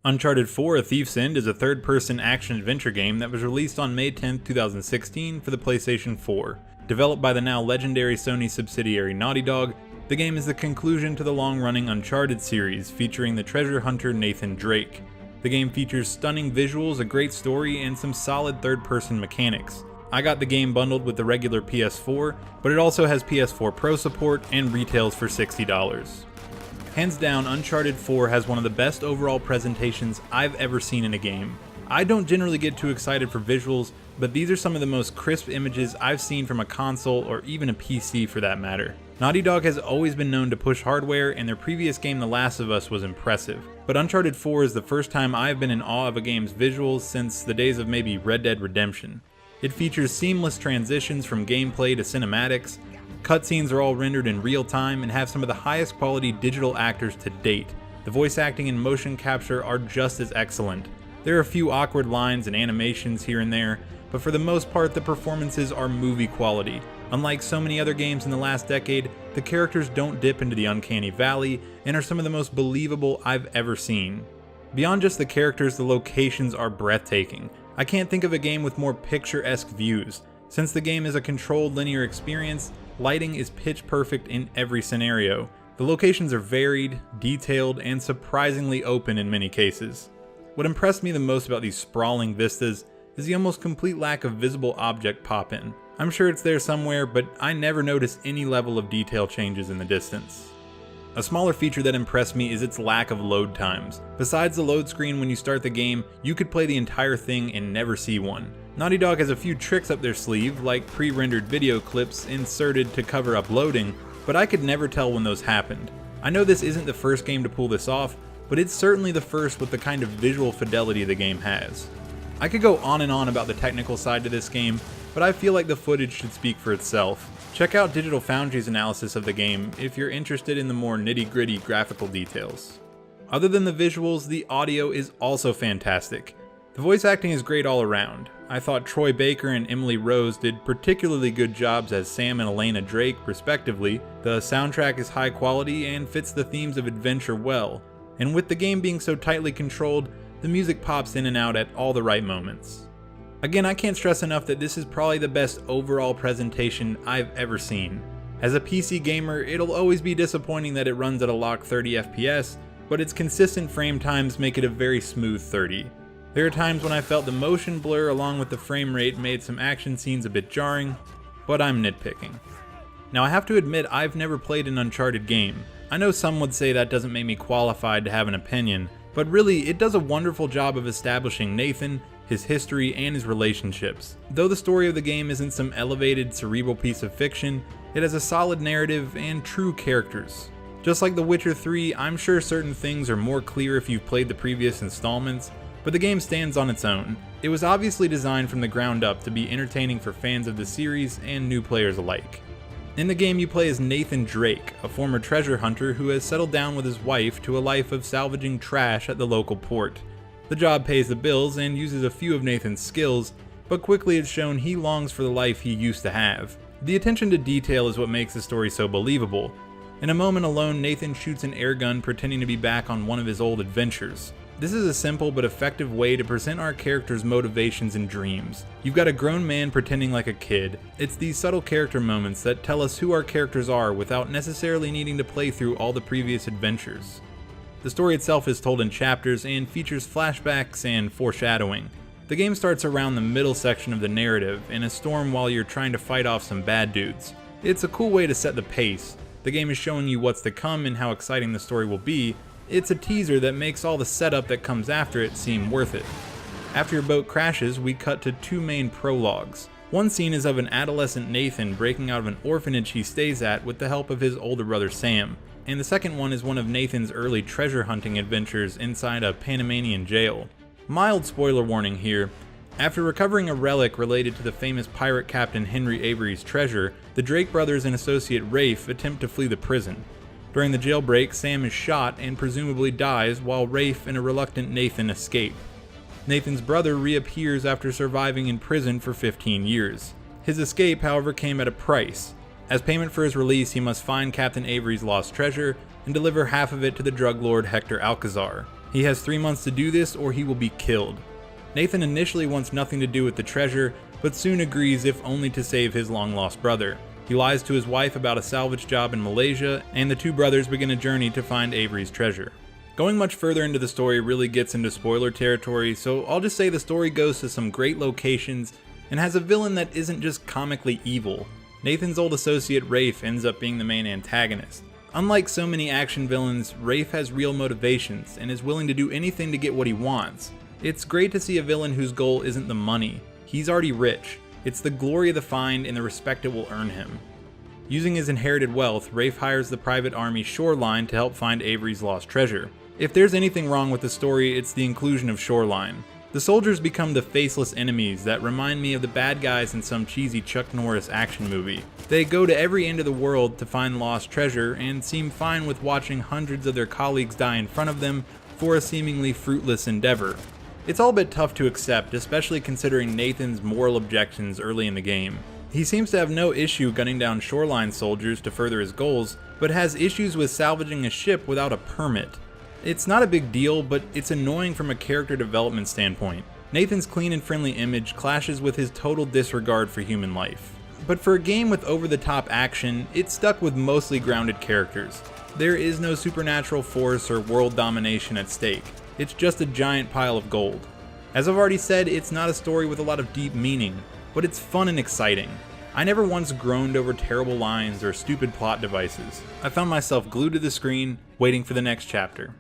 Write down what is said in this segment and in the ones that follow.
Uncharted 4: A Thief's End is a third-person action-adventure game that was released on May 10, 2016 for the PlayStation 4. Developed by the now legendary Sony subsidiary Naughty Dog, the game is the conclusion to the long-running Uncharted series featuring the treasure hunter Nathan Drake. The game features stunning visuals, a great story, and some solid third-person mechanics. I got the game bundled with the regular PS4, but it also has PS4 Pro support and retails for $60. Hands down, Uncharted 4 has one of the best overall presentations I've ever seen in a game. I don't generally get too excited for visuals, but these are some of the most crisp images I've seen from a console or even a PC for that matter. Naughty Dog has always been known to push hardware, and their previous game The Last of Us was impressive. But Uncharted 4 is the first time I've been in awe of a game's visuals since the days of maybe Red Dead Redemption. It features seamless transitions from gameplay to cinematics. Cutscenes are all rendered in real time and have some of the highest quality digital actors to date. The voice acting and motion capture are just as excellent. There are a few awkward lines and animations here and there, but for the most part the performances are movie quality. Unlike so many other games in the last decade, the characters don't dip into the uncanny valley and are some of the most believable I've ever seen. Beyond just the characters, the locations are breathtaking. I can't think of a game with more picturesque views. Since the game is a controlled linear experience, lighting is pitch perfect in every scenario. The locations are varied, detailed, and surprisingly open in many cases. What impressed me the most about these sprawling vistas is the almost complete lack of visible object pop-in. I'm sure it's there somewhere, but I never noticed any level of detail changes in the distance. A smaller feature that impressed me is its lack of load times. Besides the load screen when you start the game, you could play the entire thing and never see one. Naughty Dog has a few tricks up their sleeve, like pre-rendered video clips inserted to cover up loading, but I could never tell when those happened. I know this isn't the first game to pull this off, but it's certainly the first with the kind of visual fidelity the game has. I could go on and on about the technical side to this game, but I feel like the footage should speak for itself. Check out Digital Foundry's analysis of the game if you're interested in the more nitty-gritty graphical details. Other than the visuals, the audio is also fantastic. The voice acting is great all around. I thought Troy Baker and Emily Rose did particularly good jobs as Sam and Elena Drake, respectively. The soundtrack is high quality and fits the themes of adventure well. And with the game being so tightly controlled, the music pops in and out at all the right moments. Again, I can't stress enough that this is probably the best overall presentation I've ever seen. As a PC gamer, it'll always be disappointing that it runs at a locked 30 FPS, but its consistent frame times make it a very smooth 30. There are times when I felt the motion blur along with the frame rate made some action scenes a bit jarring, but I'm nitpicking. Now I have to admit I've never played an Uncharted game. I know some would say that doesn't make me qualified to have an opinion, but really it does a wonderful job of establishing Nathan, his history, and his relationships. Though the story of the game isn't some elevated, cerebral piece of fiction, it has a solid narrative and true characters. Just like The Witcher 3, I'm sure certain things are more clear if you've played the previous installments, but the game stands on its own. It was obviously designed from the ground up to be entertaining for fans of the series and new players alike. In the game you play as Nathan Drake, a former treasure hunter who has settled down with his wife to a life of salvaging trash at the local port. The job pays the bills and uses a few of Nathan's skills, but quickly it's shown he longs for the life he used to have. The attention to detail is what makes the story so believable. In a moment alone, Nathan shoots an air gun pretending to be back on one of his old adventures. This is a simple but effective way to present our character's motivations and dreams. You've got a grown man pretending like a kid. It's these subtle character moments that tell us who our characters are without necessarily needing to play through all the previous adventures. The story itself is told in chapters and features flashbacks and foreshadowing. The game starts around the middle section of the narrative, in a storm while you're trying to fight off some bad dudes. It's a cool way to set the pace. The game is showing you what's to come and how exciting the story will be. It's a teaser that makes all the setup that comes after it seem worth it. After your boat crashes, we cut to two main prologues. One scene is of an adolescent Nathan breaking out of an orphanage he stays at with the help of his older brother Sam, and the second one is one of Nathan's early treasure hunting adventures inside a Panamanian jail. Mild spoiler warning here. After recovering a relic related to the famous pirate captain Henry Avery's treasure, the Drake brothers and associate Rafe attempt to flee the prison. During the jailbreak, Sam is shot and presumably dies while Rafe and a reluctant Nathan escape. Nathan's brother reappears after surviving in prison for 15 years. His escape, however, came at a price. As payment for his release, he must find Captain Avery's lost treasure and deliver half of it to the drug lord Hector Alcazar. He has 3 months to do this or he will be killed. Nathan initially wants nothing to do with the treasure, but soon agrees if only to save his long-lost brother. He lies to his wife about a salvage job in Malaysia, and the two brothers begin a journey to find Avery's treasure. Going much further into the story really gets into spoiler territory, so I'll just say the story goes to some great locations and has a villain that isn't just comically evil. Nathan's old associate Rafe ends up being the main antagonist. Unlike so many action villains, Rafe has real motivations and is willing to do anything to get what he wants. It's great to see a villain whose goal isn't the money. He's already rich. It's the glory of the find and the respect it will earn him. Using his inherited wealth, Rafe hires the private army Shoreline to help find Avery's lost treasure. If there's anything wrong with the story, it's the inclusion of Shoreline. The soldiers become the faceless enemies that remind me of the bad guys in some cheesy Chuck Norris action movie. They go to every end of the world to find lost treasure and seem fine with watching hundreds of their colleagues die in front of them for a seemingly fruitless endeavor. It's all a bit tough to accept, especially considering Nathan's moral objections early in the game. He seems to have no issue gunning down Shoreline soldiers to further his goals, but has issues with salvaging a ship without a permit. It's not a big deal, but it's annoying from a character development standpoint. Nathan's clean and friendly image clashes with his total disregard for human life. But for a game with over-the-top action, it's stuck with mostly grounded characters. There is no supernatural force or world domination at stake. It's just a giant pile of gold. As I've already said, it's not a story with a lot of deep meaning, but it's fun and exciting. I never once groaned over terrible lines or stupid plot devices. I found myself glued to the screen, waiting for the next chapter.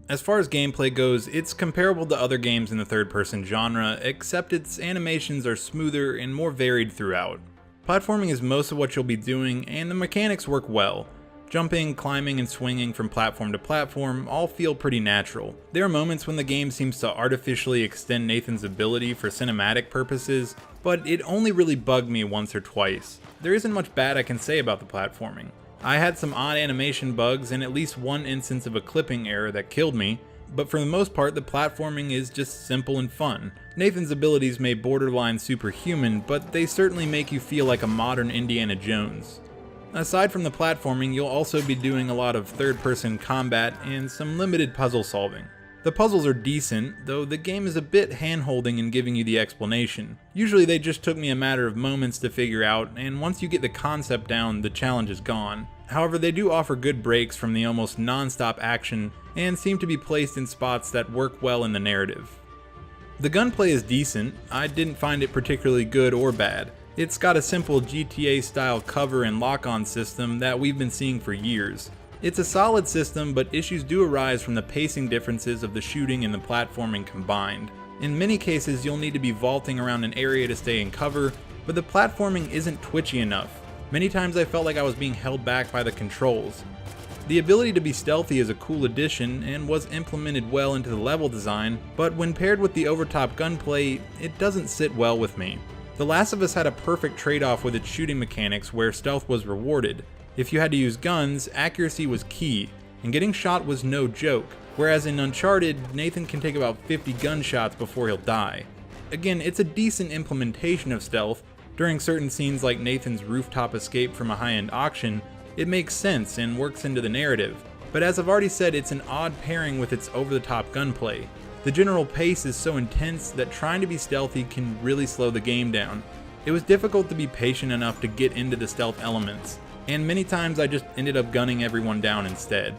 As far as gameplay goes, it's comparable to other games in the third-person genre, except its animations are smoother and more varied throughout. Platforming is most of what you'll be doing, and the mechanics work well. Jumping, climbing, and swinging from platform to platform all feel pretty natural. There are moments when the game seems to artificially extend Nathan's ability for cinematic purposes, but it only really bugged me once or twice. There isn't much bad I can say about the platforming. I had some odd animation bugs and at least one instance of a clipping error that killed me, but for the most part the platforming is just simple and fun. Nathan's abilities may borderline superhuman, but they certainly make you feel like a modern Indiana Jones. Aside from the platforming, you'll also be doing a lot of third-person combat and some limited puzzle solving. The puzzles are decent, though the game is a bit hand-holding in giving you the explanation. Usually they just took me a matter of moments to figure out, and once you get the concept down, the challenge is gone. However, they do offer good breaks from the almost non-stop action and seem to be placed in spots that work well in the narrative. The gunplay is decent. I didn't find it particularly good or bad. It's got a simple GTA-style cover and lock-on system that we've been seeing for years. It's a solid system, but issues do arise from the pacing differences of the shooting and the platforming combined. In many cases, you'll need to be vaulting around an area to stay in cover, but the platforming isn't twitchy enough. Many times I felt like I was being held back by the controls. The ability to be stealthy is a cool addition and was implemented well into the level design, but when paired with the overtop gunplay, it doesn't sit well with me. The Last of Us had a perfect trade-off with its shooting mechanics where stealth was rewarded. If you had to use guns, accuracy was key, and getting shot was no joke, whereas in Uncharted, Nathan can take about 50 gunshots before he'll die. Again, it's a decent implementation of stealth. During certain scenes like Nathan's rooftop escape from a high-end auction, it makes sense and works into the narrative, but as I've already said, it's an odd pairing with its over-the-top gunplay. The general pace is so intense that trying to be stealthy can really slow the game down. It was difficult to be patient enough to get into the stealth elements, and many times I just ended up gunning everyone down instead.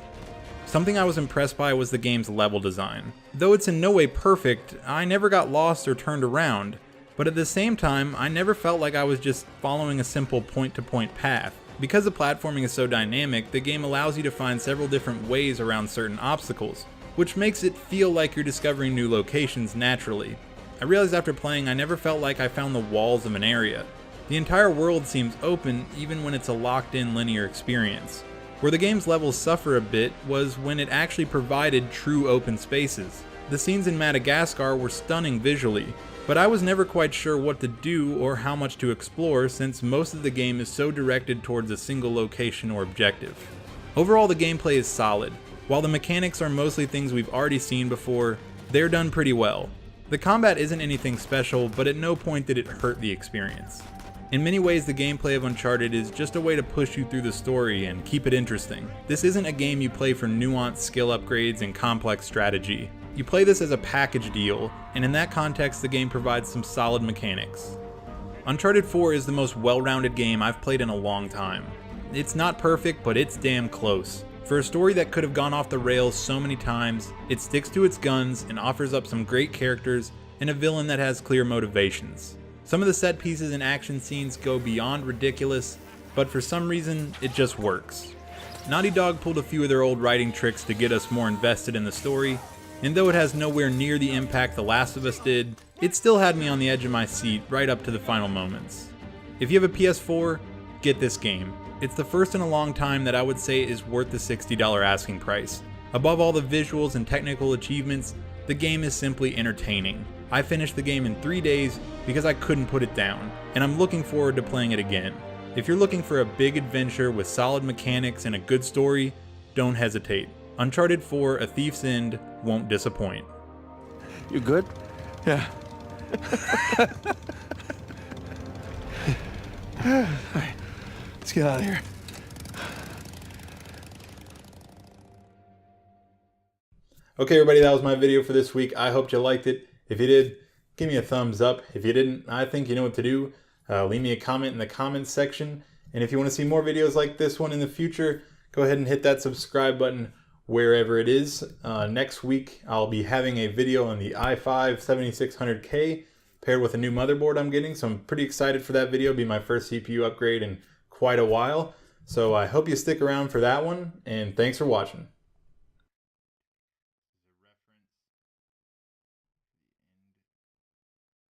Something I was impressed by was the game's level design. Though it's in no way perfect, I never got lost or turned around, but at the same time, I never felt like I was just following a simple point-to-point path. Because the platforming is so dynamic, the game allows you to find several different ways around certain obstacles, which makes it feel like you're discovering new locations naturally. I realized after playing I never felt like I found the walls of an area. The entire world seems open even when it's a locked-in linear experience. Where the game's levels suffer a bit was when it actually provided true open spaces. The scenes in Madagascar were stunning visually, but I was never quite sure what to do or how much to explore since most of the game is so directed towards a single location or objective. Overall, the gameplay is solid. While the mechanics are mostly things we've already seen before, they're done pretty well. The combat isn't anything special, but at no point did it hurt the experience. In many ways, the gameplay of Uncharted is just a way to push you through the story and keep it interesting. This isn't a game you play for nuanced skill upgrades and complex strategy. You play this as a package deal, and in that context the game provides some solid mechanics. Uncharted 4 is the most well-rounded game I've played in a long time. It's not perfect, but it's damn close. For a story that could have gone off the rails so many times, it sticks to its guns and offers up some great characters and a villain that has clear motivations. Some of the set pieces and action scenes go beyond ridiculous, but for some reason, it just works. Naughty Dog pulled a few of their old writing tricks to get us more invested in the story, and though it has nowhere near the impact The Last of Us did, it still had me on the edge of my seat right up to the final moments. If you have a PS4, get this game. It's the first in a long time that I would say is worth the $60 asking price. Above all the visuals and technical achievements, the game is simply entertaining. I finished the game in 3 days because I couldn't put it down, and I'm looking forward to playing it again. If you're looking for a big adventure with solid mechanics and a good story, don't hesitate. Uncharted 4: A Thief's End won't disappoint. You good? Yeah. Alright, let's get out of here. Okay everybody, that was my video for this week. I hope you liked it. If you did, give me a thumbs up. If you didn't, I think you know what to do. Leave me a comment in the comments section. And if you want to see more videos like this one in the future, go ahead and hit that subscribe button wherever it is. Next week, I'll be having a video on the i5-7600K paired with a new motherboard I'm getting. So I'm pretty excited for that video. It'll be my first CPU upgrade in quite a while. So I hope you stick around for that one, and thanks for watching.